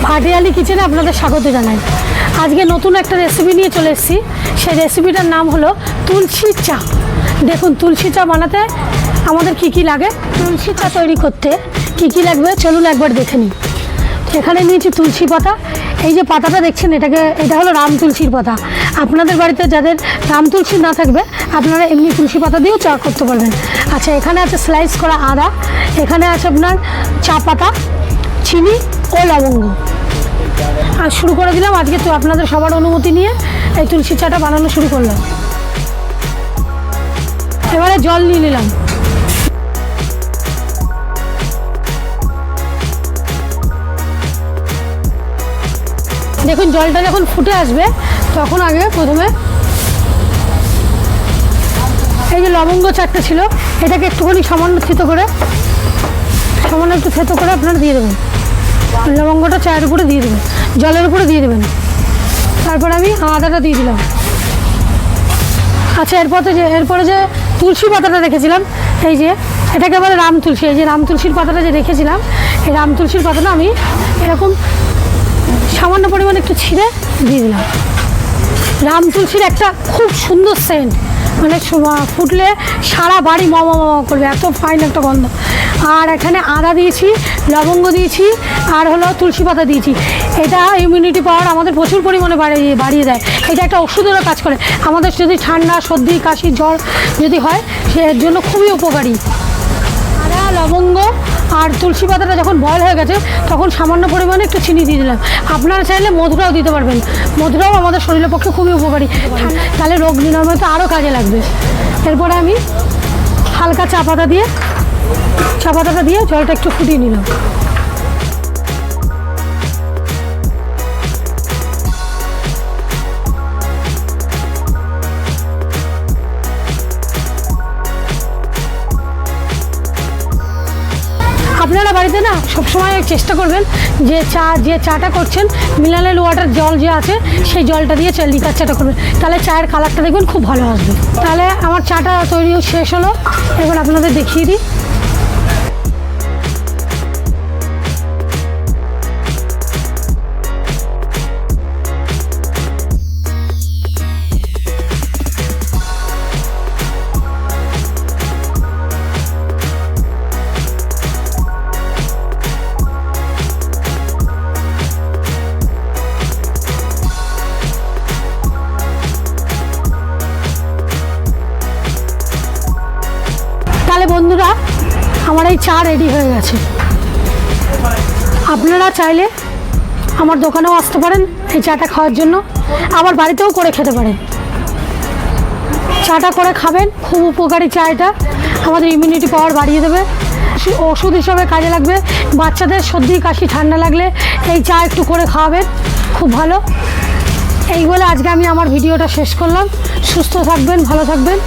ভাটিয়ালি কিচেনে আপনাদের স্বাগত জানাই। আজকে নতুন একটা রেসিপি নিয়ে চলে এসেছি। সেই রেসিপিটার নাম হলো তুলসী চা। দেখুন, তুলসী চা বানাতে আমাদের কি কি লাগে, তুলসী চা তৈরি করতে কি কি লাগবে চলুন একবার দেখে নিই। এখানে নিয়েছি তুলসী পাতা। এই যে পাতাটা দেখছেন, এটা হলো রাম তুলসীর পাতা। আপনাদের বাড়িতে যাদের রাম তুলসী না থাকবে আপনারা এমনি তুলসী পাতা দিয়েও চা করতে পারবেন। আচ্ছা, এখানে আছে স্লাইস করা আদা, এখানে আছে আপনার চা পাতা, চিনি ও লবঙ্গ। আর শুরু করে দিলাম। আজকে তো আপনাদের সবার অনুমতি নিয়ে এই তুলসী চাটা বানানো শুরু করলাম। এবারে জল নিয়ে নিলাম। দেখুন, জলটা যখন ফুটে আসবে তখন আগে প্রথমে এই যে লবঙ্গ চারটে ছিল এটাকে একটুখানি সামান্য থেতো করে আপনারা দিয়ে দেবেন। লবঙ্গটা চায়ের উপরে দিয়ে দেবেন, জলের উপরে দিয়ে দেবেন। তারপর আমি আদাটা দিয়ে দিলাম। আচ্ছা, এরপরে যে তুলসী পাতাটা রেখেছিলাম, এই যে এটাকে বলে রাম তুলসী। এই যে রাম তুলসীর পাতাটা যে রেখেছিলাম, এই রাম তুলসীর পাতাটা আমি এরকম সামান্য পরিমাণে একটু ছিঁড়ে দিয়ে দিলাম। রাম তুলসীর একটা খুব সুন্দর সেন্ট, মানে ফুটলে সারা বাড়ি মম করবে, এত ফাইন একটা গন্ধ। আর এখানে আদা দিয়েছি, লবঙ্গ দিয়েছি, আর হলো তুলসী পাতা দিয়েছি। এটা ইমিউনিটি পাওয়ার আমাদের প্রচুর পরিমাণে বাড়িয়ে দেয়। এটা একটা ওষুধেরও কাজ করে। আমাদের যদি ঠান্ডা, সর্দি, কাশি, জ্বর যদি হয় এর জন্য খুবই উপকারী। আদা, লবঙ্গ আর তুলসী পাতাটা যখন বয়েল হয়ে গেছে তখন সামান্য পরিমাণে একটু চিনি দিয়ে দিলাম। আপনারা চাইলে মধুরাও দিতে পারবেন। মধুরাও আমাদের শরীরের পক্ষে খুবই উপকারী, তাহলে রোগ নিরাময়তে আরও কাজে লাগবে। এরপরে আমি হালকা চা পাতাটা দিয়ে জলটা একটু ফুটিয়ে নিলাম। আপনারা বাড়িতে না সবসময় চেষ্টা করবেন যে চাটা করছেন মিনারেল ওয়াটার জল যে আছে সেই জলটা দিয়ে লিকার চাটা করবেন, তাহলে চায়ের কালারটা দেখবেন খুব ভালো আসবে। তাহলে আমার চাটা তৈরি শেষ হলো, এবার আপনাদের দেখিয়ে দিই। তাহলে বন্ধুরা, আমার এই চা রেডি হয়ে গেছে। আপনারা চাইলে আমার দোকানেও আসতে পারেন এই চাটা খাওয়ার জন্য, আবার বাড়িতেও করে খেতে পারেন। চাটা করে খাবেন, খুব উপকারী চা। এটা আমাদের ইমিউনিটি পাওয়ার বাড়িয়ে দেবে, ওষুধ হিসাবে কাজে লাগবে। বাচ্চাদের সর্দি, কাশি, ঠান্ডা লাগলে এই চা একটু করে খাওয়াবেন, খুব ভালো। এই বলে আজকে আমি আমার ভিডিওটা শেষ করলাম। সুস্থ থাকবেন, ভালো থাকবেন।